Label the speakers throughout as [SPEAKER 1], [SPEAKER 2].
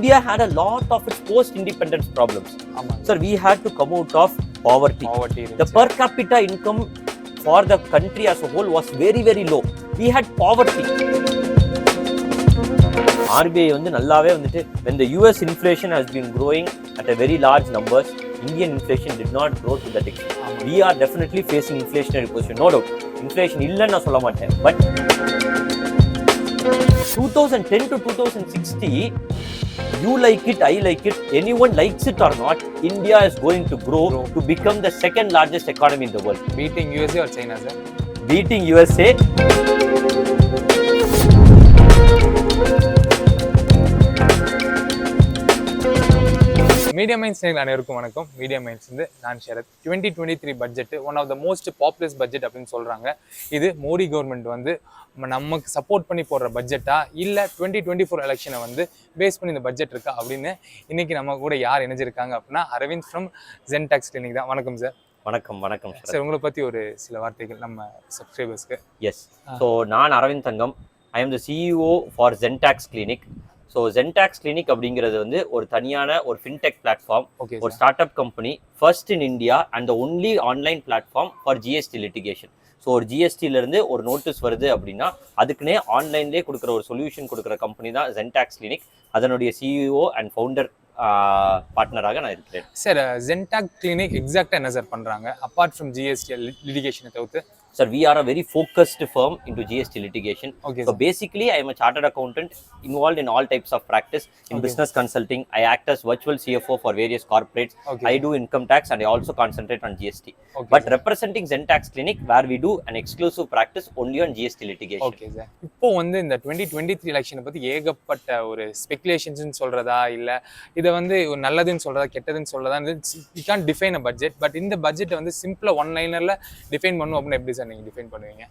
[SPEAKER 1] India had a lot of its post-independence problems. Sir, we had to come out of poverty. The per capita income for the country as a whole was very, very low. We had poverty. RBI வந்து நல்லாவே வந்துட்டு when the US inflation has been growing at a very large numbers, Indian inflation did not grow to that extent. We are definitely facing inflationary position, no doubt. Inflation இல்லைன்னு நான் சொல்ல மாட்டேன், but 2010 to 2060, you like it, I like it, anyone likes it or not, India is going to grow to become the second largest economy in the world.
[SPEAKER 2] Beating USA or China, sir?
[SPEAKER 1] Beating USA.
[SPEAKER 2] Media Minds அனைவருக்கும் வணக்கம். Media Minds வந்து நான் Sharath. 2023 budget one of the most popular budget அப்படின்னு சொல்கிறாங்க. இது Modi government வந்து நமக்கு support பண்ணி போடுற பட்ஜெட்டா இல்லை 2024 எலெக்ஷனை வந்து பேஸ் பண்ணி இந்த பட்ஜெட் இருக்கா அப்படின்னு இன்னைக்கு நம்ம கூட யார் இணைஞ்சிருக்காங்க அப்படின்னா Aravind from Zen Tax Clinic தான். வணக்கம் சார்.
[SPEAKER 1] வணக்கம்
[SPEAKER 2] சார். உங்களை பற்றி ஒரு சில வார்த்தைகள் நம்ம சப்ஸ்கிரைபர்ஸ்க்கு.
[SPEAKER 1] எஸ், ஸோ நான் Aravind Thangam. I am the CEO for Zen Tax Clinic. So Zen Tax Clinic அப்படிங்கிறது வந்து ஒரு தனியான ஒரு ஃபின்டெக் பிளாட்ஃபார்ம், ஒரு startup company, first in India and the only online platform for GST litigation. So ஒரு ஜிஎஸ்டிலேருந்து ஒரு நோட்டீஸ் வருது அப்படின்னா அதுக்குன்னே ஆன்லைன்லேயே கொடுக்குற ஒரு சொல்யூஷன் கொடுக்குற கம்பெனி தான் Zen Tax Clinic. அதனுடைய CEO அண்ட் ஃபவுண்டர் பார்ட்னராக நான் இருக்கிறேன்.
[SPEAKER 2] சார், Zen Tax Clinic எக்ஸாக்டாக என்ன சார் பண்ணுறாங்க அப்பார்ட் ஃப்ரம் ஜிஎஸ்டி லிட்டிகேஷனை தவிர்த்து?
[SPEAKER 1] Sir, we are a very focused firm into GST litigation. Okay, so basically, I am a chartered accountant involved in all types of practice in business consulting. I act as virtual CFO for various corporates. I do income tax and I also concentrate on GST. But representing Zen Tax Clinic, where we do an exclusive practice only on GST litigation.
[SPEAKER 2] Okay, sir. இப்போ வந்து இந்த 2023 எலெக்ஷனை பற்றி ஏகப்பட்ட ஒரு ஸ்பெகுலேஷன்ஸ்னு சொல்கிறதா இல்லை இதை வந்து நல்லதுன்னு சொல்கிறதா கெட்டதுன்னு சொல்கிறதா, you can define a budget. But இந்த பட்ஜெட்டை வந்து சிம்பிளாக ஒன் லைனரில் டிஃபைன் பண்ணும் அப்படின்னு எப்படி நீங்க டிஃபைன் பண்ணுவீங்க?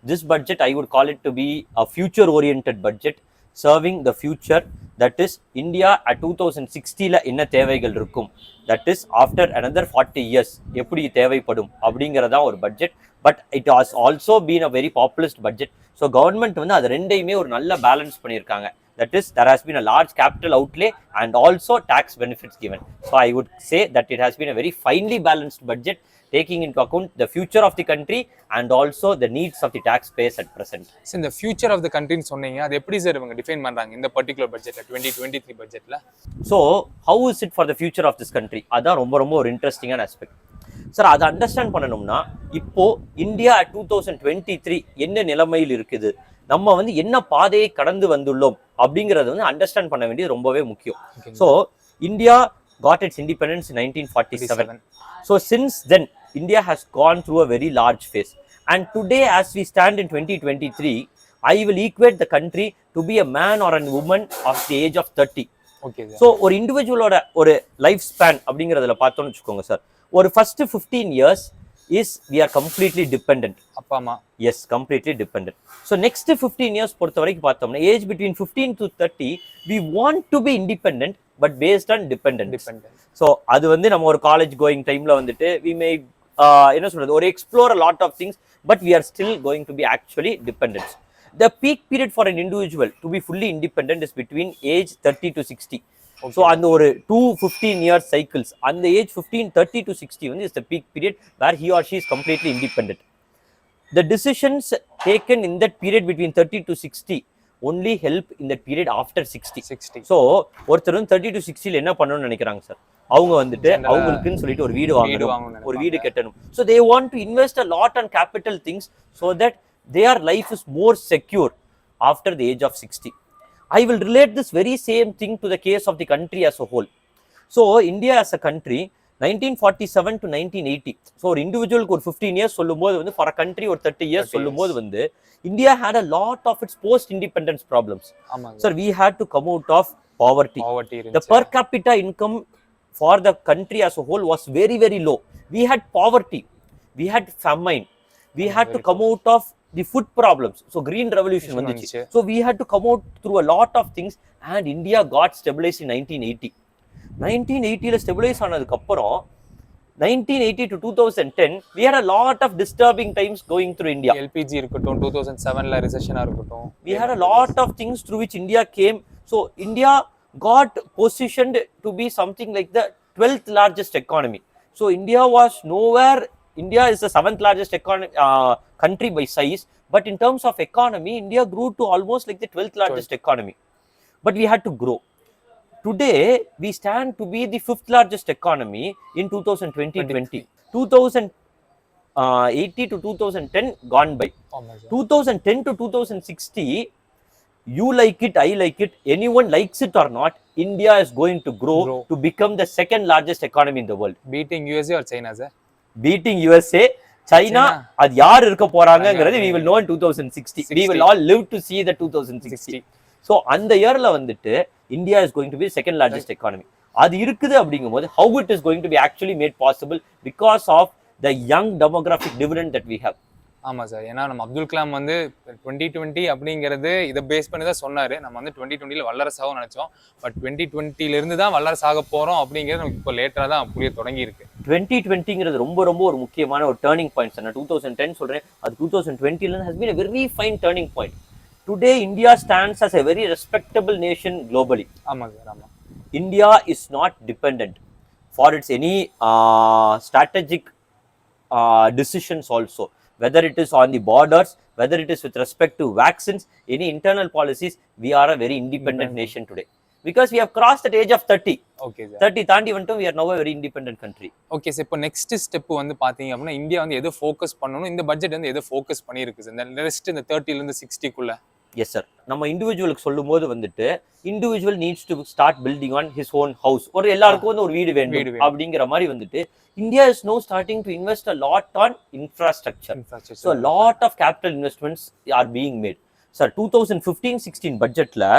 [SPEAKER 1] This budget I would call it to be a future oriented budget serving the future, that is India at 2060 ல என்ன தேவைகள் இருக்கும், that is after another 40 years எப்படி தேவைப்படும் அப்படிங்கறதா ஒரு budget. But it has also been a very populist budget. So government வந்து அது ரெண்டையுமே ஒரு நல்ல பேலன்ஸ் பண்ணியிருக்காங்க. That is, there has been a large capital outlay and also tax benefits given. So I would say that it has been a very finely balanced budget, taking into account the future of the country and also the needs of the taxpayers at present.
[SPEAKER 2] So in the future of the country னு சொன்னீங்க, அது எப்படி sir இவங்க define பண்றாங்க இந்த particular பட்ஜெட்ல 2023 பட்ஜெட்ல?
[SPEAKER 1] So how is it for the future of this country? அதான் ரொம்ப ஒரு இன்ட்ரெஸ்டிங்கான ஆஸ்பெக்ட். சார், அதை அண்டர்ஸ்டாண்ட் பண்ணணும்னா இப்போ இந்தியா 2023 என்ன நிலைமையில் இருக்குது, நம்ம வந்து என்ன பாதையை கடந்து வந்துள்ளோம் அப்படிங்கறது வந்து அண்டர்ஸ்டாண்ட் பண்ண வேண்டியது ரொம்பவே முக்கியம். So India got its independence in 1947. So since then, India has gone through a very large phase. And today, as we stand in 2023, I will equate the country to be a man or a woman of the age of 30.
[SPEAKER 2] Okay.
[SPEAKER 1] So ஒரு இண்டிவிஜுவலோட ஒரு life span அப்படிங்கிறதுல பார்த்தோம்னு வச்சுக்கோங்க sir, ஒரு first 15 years is we are completely dependent.
[SPEAKER 2] அப்பா அம்மா.
[SPEAKER 1] Yes, completely dependent. So next 15 years பொறுத்த வரைக்கும் பார்த்தோம்னா age between 15 to 30, we want to be independent but based on dependence. So அது வந்து நம்ம ஒரு காலேஜ் கோயிங் டைம்ல வந்துட்டு we may என்ன சொல்றது, ஒரு explore a lot of things, but we are still going to be actually dependent. The peak period for an individual to be fully independent is between age 30 to 60. So அந்த ஒரு 2-15 years cycles, அந்த age 30 to 60 வந்து is the peak period where he or she is completely independent. The decisions taken in that period between 30 to 60 only help in that period after 60. So ஒருத்தர் வந்து 30 to 60 ல என்ன பண்ணணும்னு நினைக்கிறாங்க sir, அவங்க வந்துட்டு அவங்களுக்குன்னு சொல்லிட்டு ஒரு வீடு வாங்கணும், ஒரு வீடு கட்டணும். So they want to invest a lot on capital things so that their life is more secure after the age of 60. I will relate this very same thing to the case of the country as a whole. So India as a country 1947 to 1980, so ஒரு இண்டிவிஜுவலுக்கு ஒரு 15 years சொல்லும்போது வந்து for a country ஒரு 30 years சொல்லும்போது வந்து India had a lot of its post independence problems. Sir, we had to come out of poverty. The per capita income for the country as a whole was very, very low. We had poverty, we had famine, we had to come out of the food problems. So green revolution vanduchu. So we had to come out through a lot of things and India got stabilized in 1980. 1980 ல stabilise ஆனதுக்கு அப்புறம் 1980 to 2010 we had a lot of disturbing times going through India.
[SPEAKER 2] LPG இருக்கட்டும், 2007 ல recession இருக்கட்டும்,
[SPEAKER 1] we had a lot of things through which India came. So India got positioned to be something like the 12th largest economy. So India was nowhere. India is the 7th largest country by size, but in terms of economy, India grew to almost like the 12th largest economy. But we had to grow. Today, we stand to be the 5th largest economy in 2020. 2080 to 2010 gone by. 2010 to 2060, you like it, I like it, anyone likes it or not, India is going to grow to become the 2nd largest economy in the world.
[SPEAKER 2] Beating USA or China, sir?
[SPEAKER 1] Beating USA, China, அது யார் இருக்க போறாங்கங்கிறது we will know in 2060. We will all live to see the 2060. So அந்த இயர்ல வந்துட்டு India is going to be second largest economy. அது இருக்குது அப்படிங்கும்போது how it is going to be actually made possible because of the young demographic dividend that we have.
[SPEAKER 2] ஆமாம் sir, ஏன்னா நம்ம அப்துல் கலாம் வந்து 2020 அப்படிங்கிறது இதை பேஸ் பண்ணி தான் சொன்னார். நம்ம வந்து 2020 வல்லரசாகவும் நினச்சோம், பட் 2020 தான் வல்லரசாக போகிறோம் அப்படிங்கிறது நமக்கு இப்போ லேட்டராக தான் புரிய தொடங்கி இருக்கு.
[SPEAKER 1] 2020 ரொம்ப ரொம்ப ஒரு முக்கியமான ஒரு டேர்னிங் பாயிண்ட். நான் 2010 சொல்கிறேன், அது 2020 has been a very fine turning point. Today, India stands as a very respectable nation globally.
[SPEAKER 2] ஆமாம் சார், ஆமாம்.
[SPEAKER 1] India is not dependent for its any strategic decisions also. Whether it is on the borders, whether it is with respect to vaccines, any internal policies, we are a very independent nation today. Because we have crossed that age of 30.
[SPEAKER 2] Okay, sir.
[SPEAKER 1] 30 தாண்டி வந்துட்டோம், we are now a very independent country.
[SPEAKER 2] Okay sir, இப்போ next step வந்து பார்த்தீங்க அப்படின்னா India வந்து எதை focus பண்ணணும், இந்த பட்ஜெட் வந்து எதை ஃபோக்கஸ் பண்ணியிருக்கு சார் இந்த ரெஸ்ட் இந்த 30லேருந்து 60க்குள்ள?
[SPEAKER 1] எஸ் சார், நம்ம இண்டிவிஜுவலுக்கு சொல்லும் போது வந்துட்டு individual needs to start building on his own house. ஒரு எல்லாருக்கும் வந்து ஒரு வீடு வேண்டும் அப்படிங்கிற மாதிரி வந்துட்டு India is now starting to invest a lot on infrastructure. So a lot of capital investments are being made. Sir, 2015-16 budget la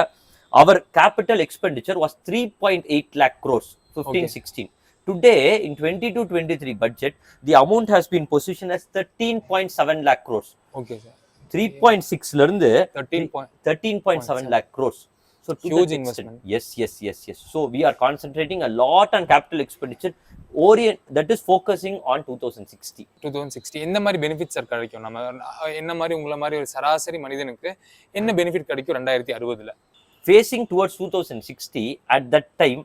[SPEAKER 1] our capital expenditure was 3.8 lakh crores 15-16. Today in 22-23 budget the amount has been positioned as 13.7 lakh crores.
[SPEAKER 2] Okay sir.
[SPEAKER 1] 3.6 ல இருந்து 13.7 lakh crores. So
[SPEAKER 2] huge investment.
[SPEAKER 1] Yes. So we are concentrating a lot on capital expenditure that is focusing on 2060.
[SPEAKER 2] என்ன மாதிரி benefit sir கிடைக்கும்? நம்ம என்ன மாதிரி உங்களை மாதிரி ஒரு சராசரி மனிதனுக்கு என்ன பெனிஃபிட் கிடைக்கும் 2060ல?
[SPEAKER 1] Facing towards 2060, at that time,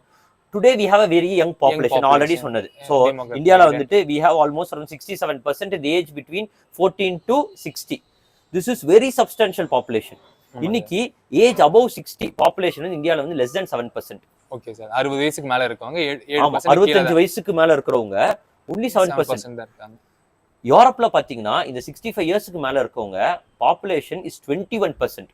[SPEAKER 1] today we have a very young population. Already சொன்னது. So இந்தியால வந்துட்டு we have almost around 67% in the age between 14 to 60. This is very substantial population. இன்னைக்கு ஏஜ் above 60 பாப்புலேஷன் வந்து இந்தியால வந்து less than 7%.
[SPEAKER 2] Okay sir, 60 வயசுக்கு மேல இருக்கவங்க
[SPEAKER 1] 7%, 65 வயசுக்கு மேல இருக்கிறவங்க only 7%
[SPEAKER 2] தான் இருக்காங்க.
[SPEAKER 1] யூரோப்ல பாத்தீங்கன்னா இந்த 65 இயர்ஸ்க்கு மேல இருக்கவங்க population is 21%.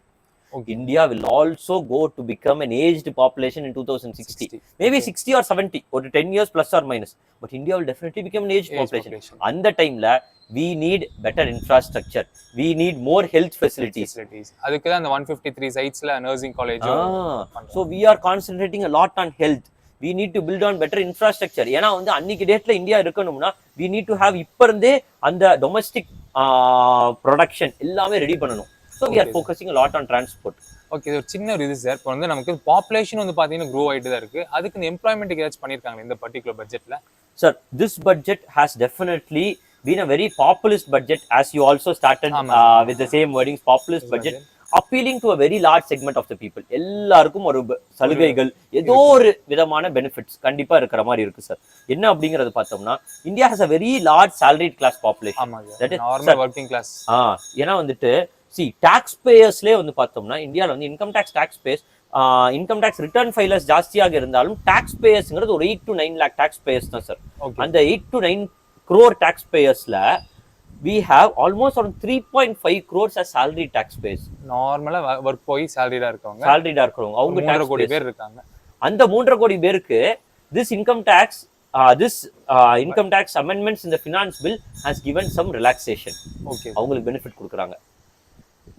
[SPEAKER 1] India will also go to become an aged population in 2060. Maybe 60 or 70 or 10 years plus or minus, but India will definitely become an aged population. And the time la we need better infrastructure, we need more health facilities.
[SPEAKER 2] அதுக்கு தான் அந்த 153 sites-ல nursing college.
[SPEAKER 1] So we are concentrating a lot on health. We need to build on better infrastructure. ஏன்னா வந்து அன்னைக்கு டேட்ல India இருக்கணும்னா we need to have இப்ப இருந்தே அந்த டொமஸ்டிக் ப்ரொடக்ஷன் எல்லாமே ரெடி பண்ணணும். So we are focusing a lot on transport.
[SPEAKER 2] Okay, ஒரு சின்ன ஒரு இது சார், இப்போ வந்து நமக்கு பாப்புலேஷன் வந்து பாத்தீங்கன்னா க்ரோ ஆயிட்டு தான் இருக்கு. அதுக்கு இந்த எம்ப்ளாய்மெண்ட்டுக்கு ஏதாச்சும் பண்ணிருக்காங்க இந்த பர்டிகுலர் பட்ஜெட்ல?
[SPEAKER 1] Sir, this budget has definitely been a very populist budget, as you also started with the same wordings, populist budget, appealing to a very large segment of the people. எல்லாருக்கும் ஒரு சலுகைகள், ஏதோ ஒரு விதமான பெனிஃபிட்ஸ் கண்டிப்பா இருக்கிற மாதிரி இருக்கு சார். என்ன அப்படிங்கறது பார்த்தோம்னா India has a very large salaried class population.
[SPEAKER 2] that is normal working class.
[SPEAKER 1] ஏன்னா வந்துட்டு டாக்ஸ் பேயர்ஸ்லேயே வந்து பார்த்தோம்னா இந்தியாவில் வந்து இன்கம் டேக்ஸ் ரிட்டர்ன் ஃபைலர்ஸ் ஜாஸ்தியாக இருந்தாலும் டாக்ஸ் பேயர்ஸ்ங்கிறது ஒரு 8 to 9 lakh டாக்ஸ் பேயர்ஸ் தான் சார். அந்த 8 to 9 crore டாக்ஸ் பேயர்ஸ்ல we have almost around 3.5 crores as salary taxpayers.
[SPEAKER 2] நார்மலா வர்க் போய் சாலரிடா இருக்கவங்க
[SPEAKER 1] அவங்க
[SPEAKER 2] 3 கோடி பேர் இருக்காங்க.
[SPEAKER 1] அந்த 3.5 கோடி பேருக்கு this income tax amendments in the finance bill has given some relaxation. அவங்களுக்கு பெனிஃபிட் கொடுக்குறாங்க.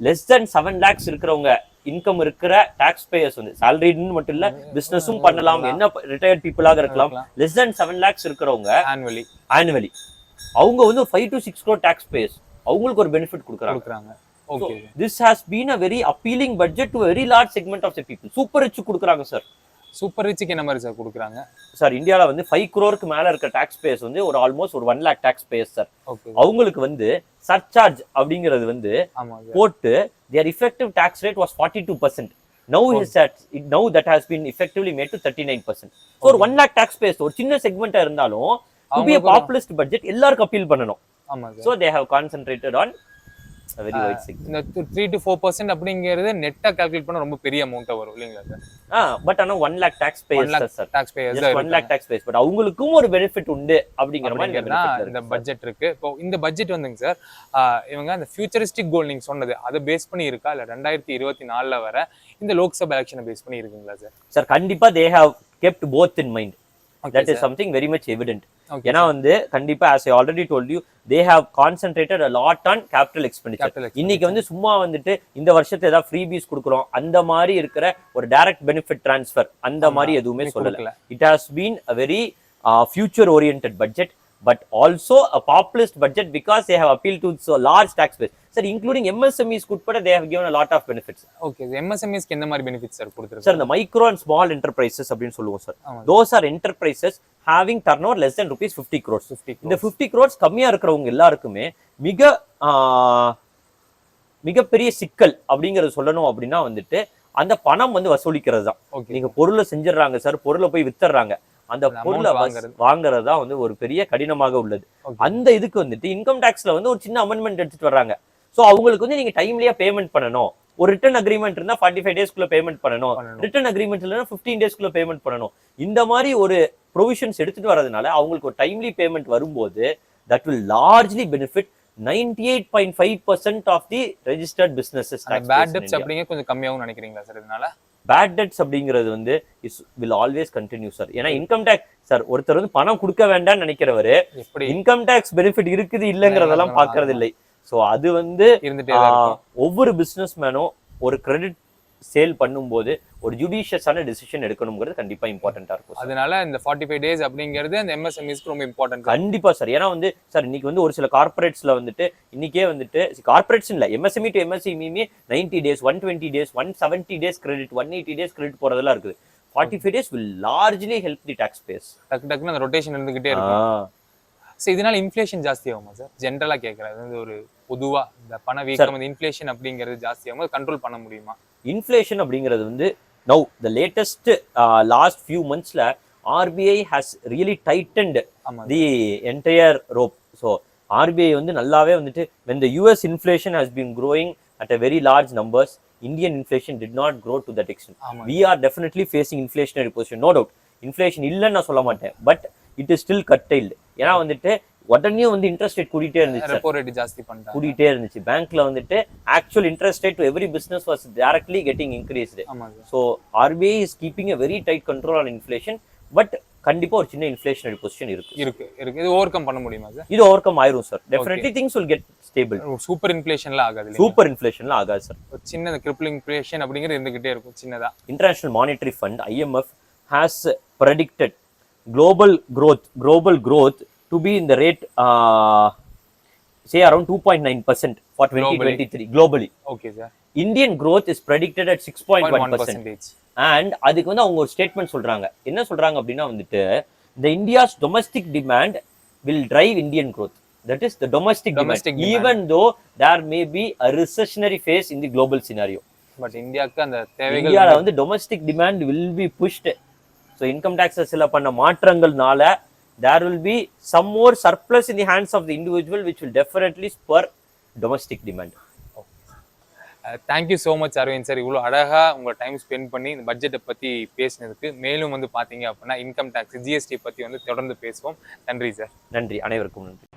[SPEAKER 1] less than 7 lakhs இருக்கிறவங்க இன்கம் இருக்கிற டாக்ஸ் பேயர்ஸ் வந்து சாலரின்னு மட்டும் இல்ல பிசினஸும் பண்ணலாம், என்ன ரிட்டையர்ட் பீப்புளாக இருக்கலாம், less than 7 lakhs இருக்கிறவங்க annually அவங்க வந்து 5 to 6 crore tax payers அவங்களுக்கு ஒரு பெனிஃபிட் கொடுக்குறாங்க.
[SPEAKER 2] Okay,
[SPEAKER 1] this has been a very appealing budget to a very large segment of the people. Super rich கொடுக்குறாங்க சார்.
[SPEAKER 2] சூப்பர் ரிச்சுக்கு என்ன மாதிரி சார் கொடுக்குறாங்க?
[SPEAKER 1] சார் இந்தியால வந்து 5 crore மேல இருக்க டாக்ஸ் பேயர்ஸ் வந்து ஒரு ஆல்மோஸ்ட் ஒரு 1 lakh டாக்ஸ் பேயர்ஸ் சார். அவங்களுக்கு வந்து சர்சார்ஜ் அப்படிங்கிறது வந்து போட்டு their effective tax rate was 42%. Now now that has been effectively made to 39%. So ஒரு 1 lakh tax pays ஒரு சின்ன செக்மெண்டா இருந்தாலும் to be a populist budget எல்லாருக்கும் அப்பீல் பண்ணணும்.
[SPEAKER 2] ஆமா sir.
[SPEAKER 1] So they have concentrated on a very wide segment.
[SPEAKER 2] இந்த 3 to 4% அப்படிங்கிறது நெட்டா calculate பண்ண ரொம்ப பெரிய அமௌண்ட்டா வரும் இல்லீங்களா சார்?
[SPEAKER 1] பட் ஆனா 1 lakh tax pays sir.
[SPEAKER 2] Taxpayers
[SPEAKER 1] 1 lakh tax pays but அவங்களுக்கும் ஒரு பெனிஃபிட் உண்டு அப்படிங்கிற மாதிரி
[SPEAKER 2] இந்த பட்ஜெட் இருக்கு. இப்போ இந்த பட்ஜெட் வந்துங்க சார் இவங்க அந்த ஃபியூச்சரிஸ்டிக் கோல் நீங்க சொன்னது அதை பேஸ் பண்ணி இருக்கா இல்ல 2024ல வர இந்த லோக்சபா எலெக்ஷனை பேஸ் பண்ணி இருக்குங்களா சார்?
[SPEAKER 1] சார் கண்டிப்பா they have kept both in mind. That is something very much evident. ஏன்னா வந்து கண்டிப்பா as I already told you they have concentrated a lot on capital expenditure. இன்னைக்கு வந்து சும்மா வந்துட்டு இந்த வருஷத்துல ஏதாவது ஃப்ரீபீஸ் கொடுக்குறோம் அந்த மாதிரி இருக்கிற ஒரு டைரக்ட் பெனிஃபிட் டிரான்ஸ்ஃபர் அந்த மாதிரி எதுவுமே சொல்லல. It has been a very future oriented budget but also a populist budget because they have appealed to so large tax base. Sir, including MSMEs kuppada they have given a lot of benefits.
[SPEAKER 2] Okay, the MSMEs ku endha mari benefits sir kuduthirukku?
[SPEAKER 1] Sir, the micro and small enterprises appdin solluvom sir. Those are enterprises having turnover less than rupees 50 crores. இந்த 50 crores கம்மியா இருக்கிறவங்க எல்லாருக்குமே மிக பெரிய சிக்கல் அப்படிங்கறது சொல்லணும் அப்படின்னா வந்துட்டு அந்த பணம் வந்து வசூலிக்கிறது தான். நீங்க பொருளை செஞ்சிடறாங்க சார், பொருளை போய் வித்துறாங்க, அந்த பொருளை வாங்குறதா வந்து ஒரு பெரிய கடினமாக உள்ளது. அந்த இதுக்கு வந்துட்டு இன்கம் டாக்ஸ்ல வந்து ஒரு சின்ன அமெண்ட்மெண்ட் எடுத்துட்டு வர்றாங்க. சோ அவங்களுக்கு வந்து நீங்க டைம்லியா பேமெண்ட் பண்ணணும். ஒரு ரிட்டர்ன் அக்ரிமெண்ட் இருந்தா 45 டேஸ்க்குள்ள பேமெண்ட் பண்ணணும், ரிட்டர்ன் அக்ரிமெண்ட் இல்லைன்னா 15 டேஸ்க்குள்ள பேமெண்ட் பண்ணணும். இந்த மாதிரி ஒரு ப்ரொவிஷன்ஸ் எடுத்துட்டு வரதுனால அவங்களுக்கு ஒரு டைம்லி பேமெண்ட் வரும்போது that will largely benefit 98.5% of the registered businesses.
[SPEAKER 2] Bad debts அப்படிங்க கொஞ்சம் கம்மியாகும் நினைக்கிறீங்களா சார்? இதனால
[SPEAKER 1] பேட் டெட்ஸ் அப்படிங்கிறது வந்து will always continue சார். ஏன்னா இன்கம் டாக்ஸ் சார் ஒருத்தர் வந்து பணம் கொடுக்க வேண்டாம்னு நினைக்கிறவரு இன்கம் டாக்ஸ் பெனிஃபிட் இருக்குது இல்லைங்கிறதெல்லாம் பாக்குறது இல்லை. சோ அது வந்து ஒவ்வொரு பிசினஸ் மேனும் ஒரு கிரெடிட் சேல் பண்ணும்போது ஒரு ஜுடிஷியஸான டிசிஷன் எடுக்கணுங்கிறது கண்டிப்பா இம்பார்ட்டன்டா இருக்கும்.
[SPEAKER 2] அதனால இந்த 45 டேஸ் அப்படிங்கிறது அந்த எம்எஸ்எம்இஸ்க்கு ரொம்ப இம்பார்ட்டன்ட்.
[SPEAKER 1] கண்டிப்பா சார். ஏன்னா வந்து சார் இன்னைக்கு வந்து ஒரு சில கார்பரேட்ஸ்ல வந்துட்டு இன்னைக்கே வந்துட்டு கார்பரேட்ஸ் இல்ல MSME to MSME 90 days 120 days 170 days credit 180 days credit போறதெல்லாம் இருக்குது. 45 days will largely help the taxpayers.
[SPEAKER 2] டக்கு டக்குன்னு அந்த ரொட்டேஷன் இருந்துகிட்டே இருக்கும். சோ இதனால இன்ஃப்ளேஷன் ஜாஸ்தி ஆகுமா சார்? ஜெனரலா கேக்குறது வந்து ஒரு பொதுவா இந்த பண வீக்கம் இந்த இன்ஃப்ளேஷன் அப்படிங்கிறது ஜாஸ்தி ஆகுமா, கண்ட்ரோல் பண்ண முடியுமா? இன்ஃப்ளேஷன் அப்படிங்கிறது வந்து now the latest last few months la RBI has really tightened the entire rope. So RBI வந்து நல்லாவே வந்துட்டு when the US inflation has been growing at a very large numbers, Indian inflation did not grow to that extent. We are definitely facing inflationary position, no doubt. Inflation இல்லன்னு நான் சொல்ல மாட்டேன், but it is still curtailed. ஏன்னா வந்துட்டு உடனே வந்து interest rate கூட்டிட்டே இருந்துச்சு, repo rate ஜாஸ்தி பண்ணிட்டாங்க, கூட்டிட்டே இருந்துச்சு. பேங்க்ல வந்துட்டு actual interest rate to every business was directly getting increased. So RBI is keeping a very tight control on inflation, but கண்டிப்பா ஒரு சின்ன இன்ஃப்ளேஷனரி பொசிஷன் இருக்கு. இது ஓவர் கம் பண்ண முடியுமா சார்? இது ஓவர் கம் ஆயிரும் sir. Definitely things will get stable. Super இன்ஃப்ளேஷன்ல ஆகாது. சூப்பர் இன்ஃப்ளேஷன்ல ஆகாது சார். ஒரு சின்ன கிரிப்ளிங் இன்ஃப்ளேஷன் அப்படிங்கிறது இருந்துகிட்டே இருக்கும் சின்னதா. International monetary fund IMF has predicted global growth to be in the rate say around 2.9% for 2023 globally. Okay sir. Indian growth is predicted at 6.1%. And அதுக்கு வந்து அவங்க ஒரு ஸ்டேட்மெண்ட் சொல்றாங்க. என்ன சொல்றாங்க அப்படின்னா வந்துட்டு the India's domestic demand will drive Indian growth. That is the domestic demand. Even though there may be a recessionary phase in the global scenario. But இந்தியாக்கு அந்த தேவைகள் இந்தியால வந்து domestic demand will be pushed. So income taxes சில பண்ண மாற்றங்கள்னால there will be some more surplus in the hands of the individual which will definitely spur domestic demand. Thank you so much Arvind sir. இவ்வளவு அழகா உங்க time spend பண்ணி இந்த பட்ஜெட்டை பத்தி பேசினதுக்கு. மேலும் வந்து பாத்தீங்க அப்படின்னா இன்கம் டாக்ஸ் GST பத்தி வந்து தொடர்ந்து பேசுவோம். நன்றி சார். நன்றி, அனைவருக்கும் நன்றி.